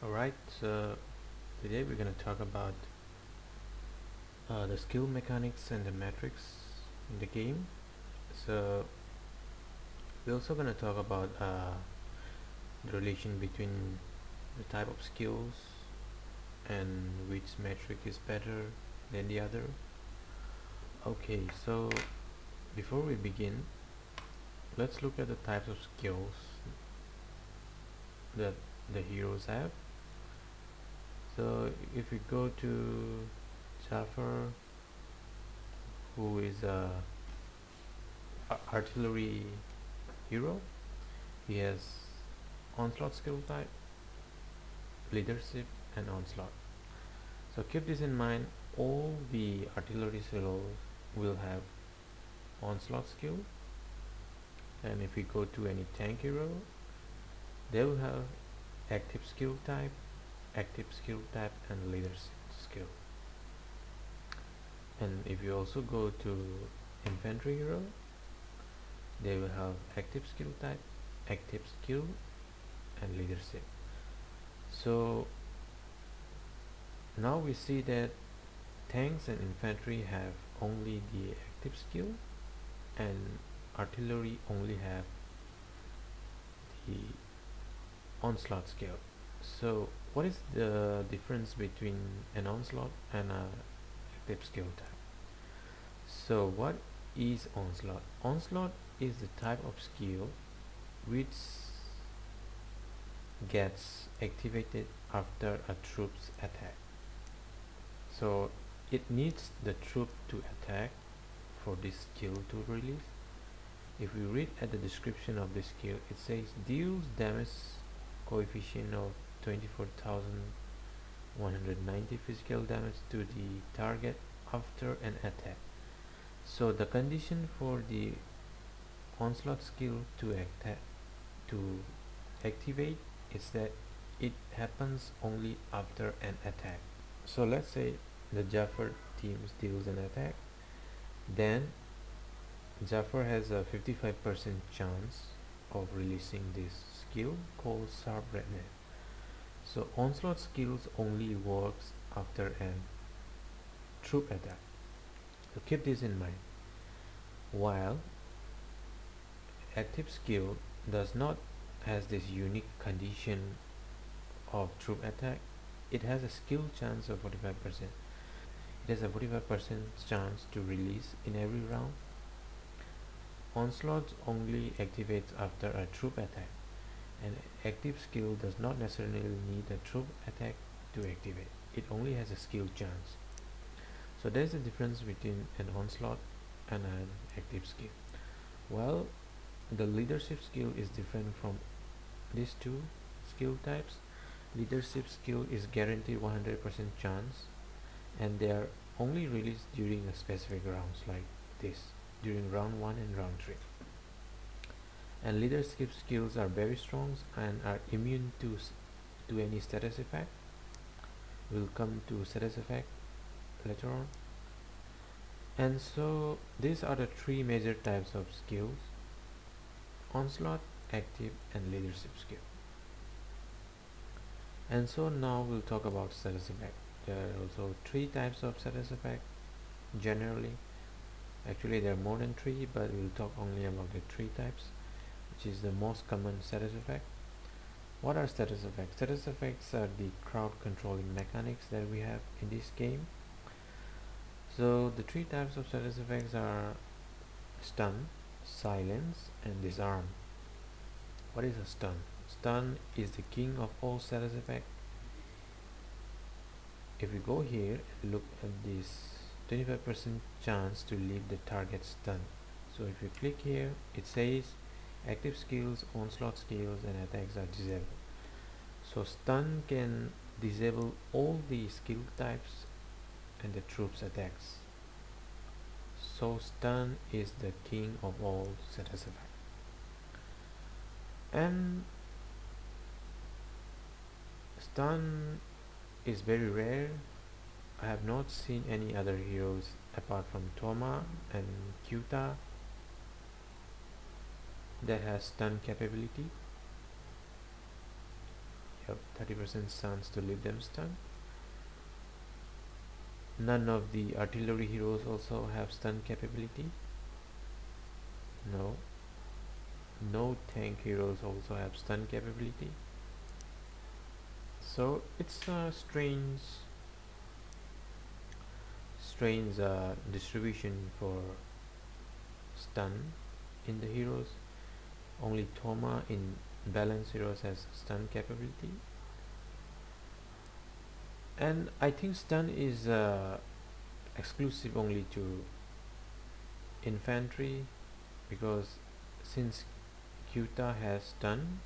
Alright, so today we're going to talk about the skill mechanics and the metrics in the game. So we're also going to talk about the relation between the type of skills and which metric is better than the other. Okay, so before we begin, let's look at the types of skills that the heroes have. So if we go to Jafar, who is a artillery hero, he has onslaught skill type, leadership, and onslaught. So keep this in mind, all the artillery skills will have onslaught skill, and if we go to any tank hero, they will have active skill type, and leadership skill. And if you also go to infantry hero, they will have active skill type, active skill, and leadership. So now we see that tanks and infantry have only the active skill, and artillery only have the onslaught skill. So what is the difference between an onslaught and a active skill type? So what is onslaught? Onslaught is the type of skill which gets activated after a troop's attack. So it needs the troop to attack for this skill to release. If we read at the description of this skill, it says deals damage coefficient of 24,190 physical damage to the target after an attack. So the condition for the onslaught skill to activate is that it happens only after an attack. So let's say the Jafar team deals an attack, then Jafar has a 55% chance of releasing this skill called Sharp Rednet. So onslaught skills only works after an troop attack. So keep this in mind. While active skill does not has this unique condition of troop attack, it has a skill chance of 45%. It has a 45% chance to release in every round. Onslaught only activates after a troop attack. An active skill does not necessarily need a troop attack to activate. It only has a skill chance. So there's a difference between an onslaught and an active skill. Well, the leadership skill is different from these two skill types. Leadership skill is guaranteed 100% chance, and they are only released during a specific rounds like this, during round 1 and round 3. And leadership skills are very strong and are immune to any status effect. We'll come to status effect later on. And so these are the three major types of skills: onslaught, active, and leadership skill. And so now we'll talk about status effect. There are also three types of status effect generally. Actually there are more than three, but we'll talk only about the three types, which is the most common status effect. What are status effects? Status effects are the crowd controlling mechanics that we have in this game. So the three types of status effects are stun, silence, and disarm. What is a stun? Stun is the king of all status effects. If we go here and look at this 25% chance to leave the target stunned. So if you click here, it says active skills, onslaught skills, and attacks are disabled. So stun can disable all the skill types and the troops attacks. So stun is the king of all status effects. And stun is very rare. I have not seen any other heroes apart from Toma and Kyuta that has stun capability. You have 30% chance to leave them stunned. None of the artillery heroes also have stun capability. No. No tank heroes also have stun capability. So it's a strange distribution for stun in the heroes. Only Thoma in balance heroes has stun capability, and I think stun is exclusive only to infantry, because since Kyuta has stun,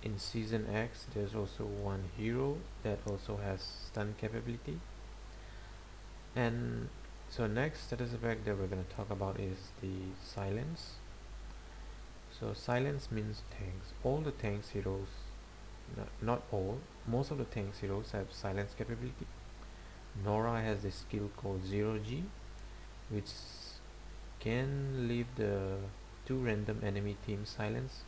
in season X there's also one hero that also has stun capability. And so next status effect that we're going to talk about is the silence. So silence means tanks. All the tanks heroes, not all, most of the tanks heroes have silence capability. Nora has this skill called 0G, which can leave the two random enemy teams silence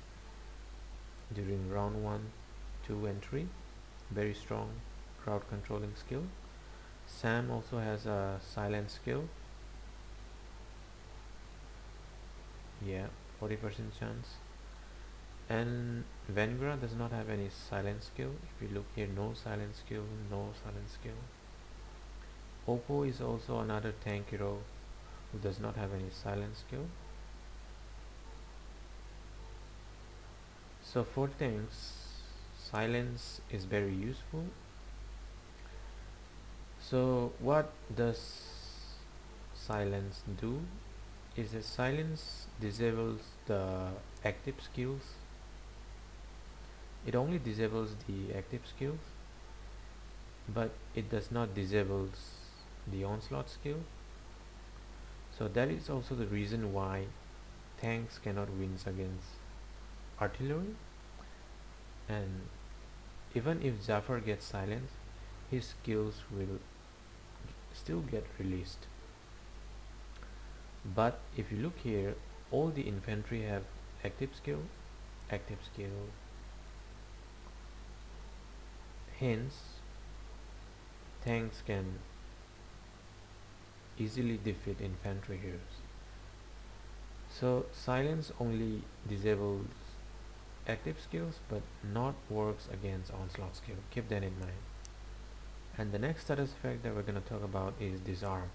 during round 1, 2 and 3. Very strong crowd controlling skill. Sam also has a silence skill. Yeah, 40% chance. And Vanguard does not have any silence skill. If you look here, no silence skill, no silence skill. Oppo is also another tank hero who does not have any silence skill. So for tanks, silence is very useful. So what does silence do? Is that silence disables the active skills. It only disables the active skills, but it does not disable the onslaught skill. So that is also the reason why tanks cannot win against artillery. And even if Zafar gets silenced, his skills will still get released. But if you look here, all the infantry have active skill. Hence, tanks can easily defeat infantry heroes. So silence only disables active skills but not works against onslaught skill. Keep that in mind. And the next status effect that we're going to talk about is disarm.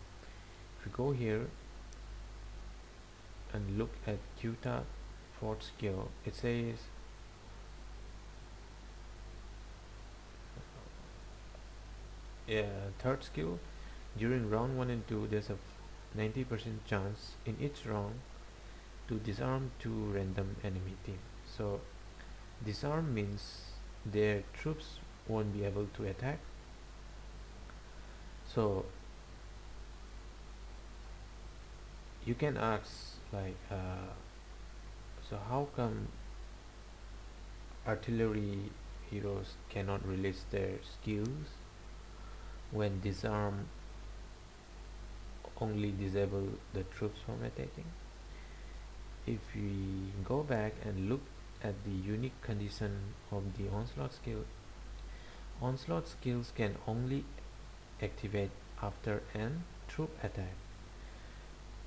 If you go here and look at Kyuta 4th skill, it says third skill, during round 1 and 2 there's a 90% chance in each round to disarm 2 random enemy team. So disarm means their troops won't be able to attack. So you can ask like so how come artillery heroes cannot release their skills when disarm only disable the troops from attacking? If we go back and look at the unique condition of the onslaught skills can only activate after an troop attack.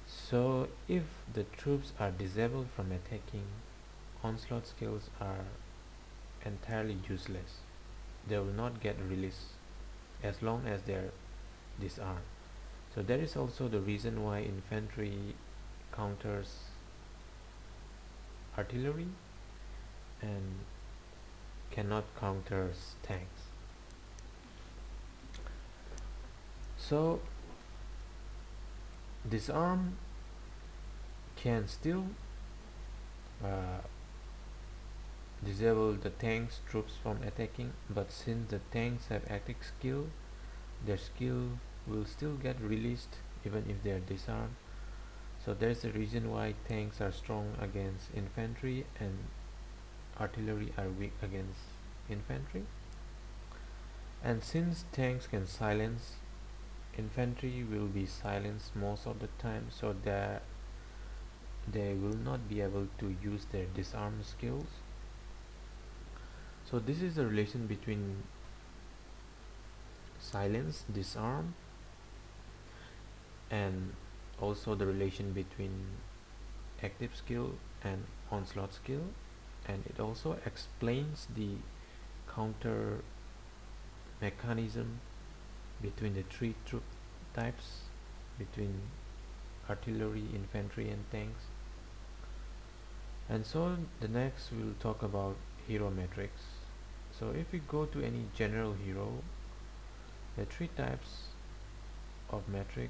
So if the troops are disabled from attacking, onslaught skills are entirely useless. They will not get released as long as they are disarmed. So that is also the reason why infantry counters artillery and cannot counter tanks. So disarm can still disable the tanks troops from attacking, but since the tanks have active skill, their skill will still get released even if they are disarmed. So there's the reason why tanks are strong against infantry and artillery are weak against infantry. And since tanks can silence, infantry will be silenced most of the time, so that they will not be able to use their disarm skills. So this is the relation between silence, disarm, and also the relation between active skill and onslaught skill, and it also explains the counter mechanism between the three troop types, between artillery, infantry, and tanks. And so the next we'll talk about hero metrics. So if we go to any general hero, there are three types of metric.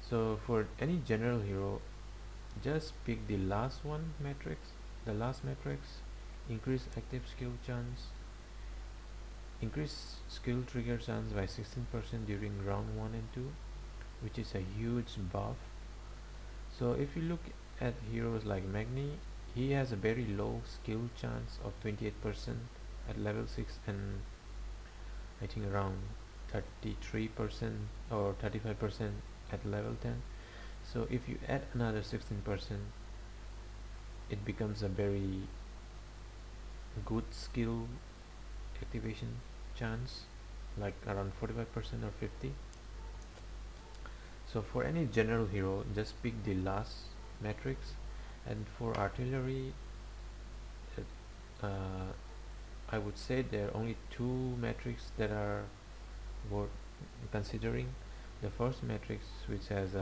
So for any general hero, just pick the last one matrix. The last matrix: increase active skill chance, increase skill trigger chance by 16% during round 1 and 2, which is a huge buff. So if you look at heroes like Magni, he has a very low skill chance of 28% at level 6, and I think around 33% or 35% at level 10. So if you add another 16%, it becomes a very good skill activation chance, like around 45% or 50. So for any general hero, just pick the last matrix. And for artillery, uh, I would say there are only two metrics that are worth considering. The first matrix, which has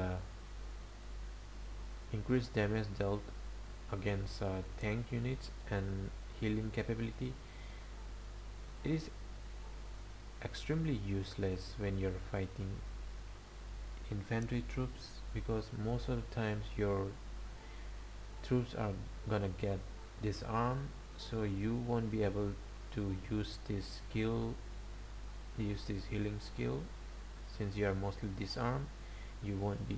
increased damage dealt against tank units and healing capability. It is extremely useless when you're fighting infantry troops, because most of the times your troops are gonna get disarmed, so you won't be able to use this healing skill. Since you are mostly disarmed, you won't be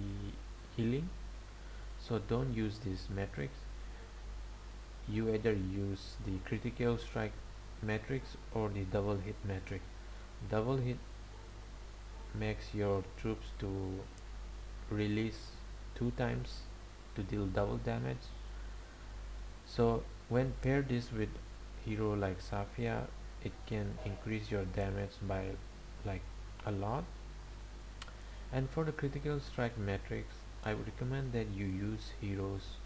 healing, so don't use this matrix. You either use the critical strike matrix or the double hit matrix. Double hit makes your troops to release 2 times to deal double damage. So when pair this with hero like Safia, it can increase your damage by like a lot. And for the critical strike matrix, I would recommend that you use heroes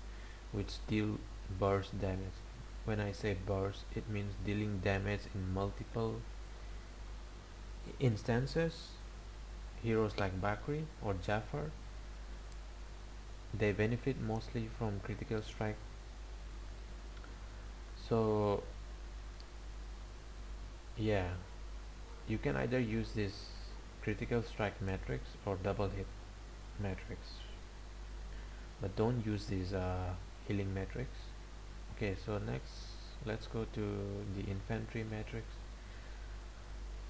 which deal burst damage. When I say burst, it means dealing damage in multiple instances. Heroes like Bakri or Jafar, they benefit mostly from critical strike. So yeah, you can either use this critical strike matrix or double hit matrix, but don't use this healing matrix. Okay, so next let's go to the infantry matrix.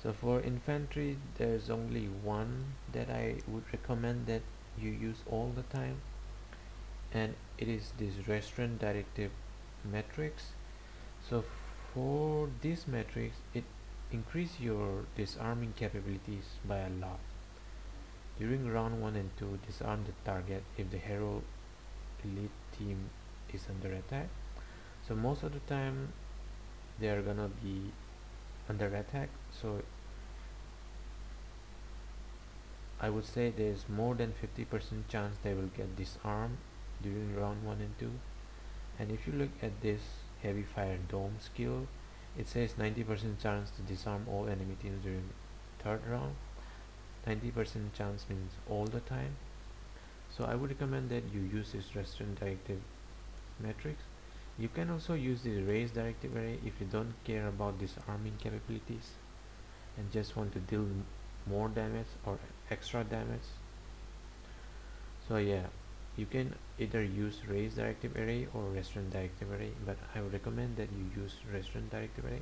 So for infantry, there's only one that I would recommend that you use all the time, and it is this restaurant directive matrix. So for this matrix, it increase your disarming capabilities by a lot. During round 1 and 2, disarm the target if the hero elite team is under attack. So most of the time they are gonna be under attack, so I would say there's more than 50% chance they will get disarmed during round 1 and 2. And if you look at this heavy fire dome skill, it says 90% chance to disarm all enemy teams during third round. 90% chance means all the time. So I would recommend that you use this restaurant directive matrix. You can also use the raise directive array if you don't care about disarming capabilities and just want to deal more damage or extra damage. So yeah, you can either use raise directive array or restaurant directive array, but I would recommend that you use restaurant directive array.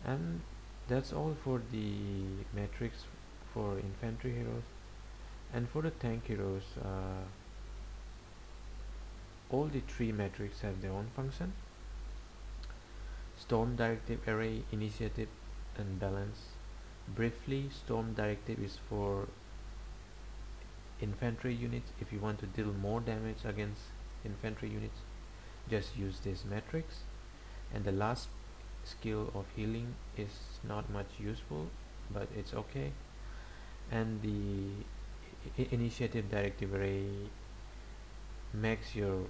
And that's all for the metrics for infantry heroes. And for the tank heroes, all the three metrics have their own function: storm directive array, initiative, and balance. Briefly, storm directive is for infantry units. If you want to deal more damage against infantry units, just use this matrix. And the last skill of healing is not much useful, but it's okay. And the initiative directive array makes your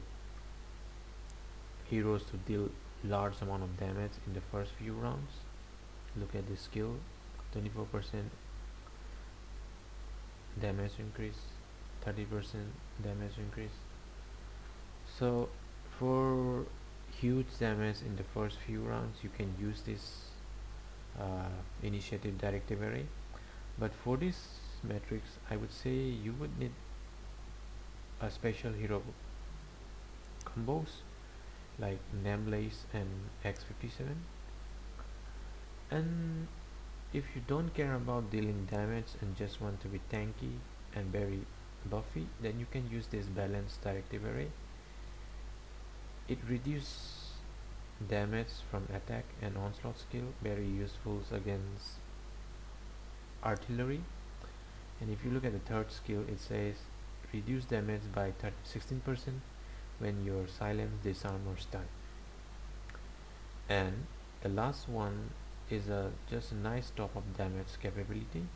heroes to deal large amount of damage in the first few rounds. Look at the skill, 24% damage increase, 30% damage increase. So for huge damage in the first few rounds, you can use this initiative directive array. But for this matrix, I would say you would need a special hero combos like Namelace and X57. And if you don't care about dealing damage and just want to be tanky and very buffy, then you can use this balanced directive array. It reduces damage from attack and onslaught skill, very useful against artillery. And if you look at the third skill, it says reduce damage by 16% when you're silenced, disarmed or stunned. And the last one is just a nice top up damage capability.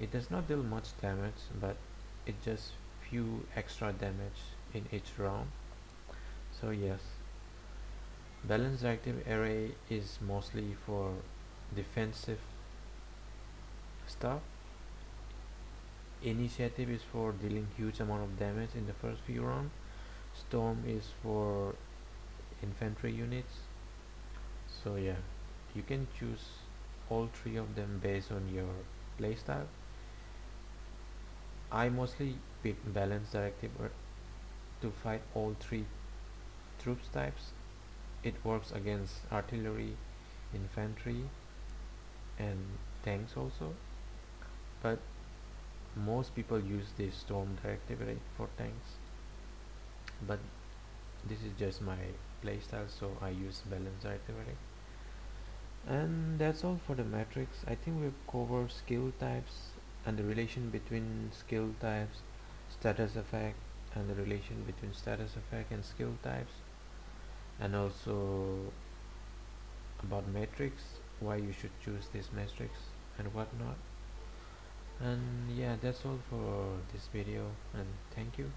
It does not deal much damage, but it just few extra damage in each round. So yes, balanced directive array is mostly for defensive stuff. Initiative is for dealing huge amount of damage in the first few rounds. Storm is for infantry units. So yeah, you can choose all three of them based on your playstyle. I mostly pick balanced directive to fight all three troops types. It works against artillery, infantry and tanks also, but most people use this storm directive array for tanks. But this is just my playstyle, so I use balanced directive array. And that's all for the matrix. I think we've covered skill types and the relation between skill types, status effect, and the relation between status effect and skill types, and also about matrix, why you should choose this matrix and whatnot. And yeah, that's all for this video, and thank you.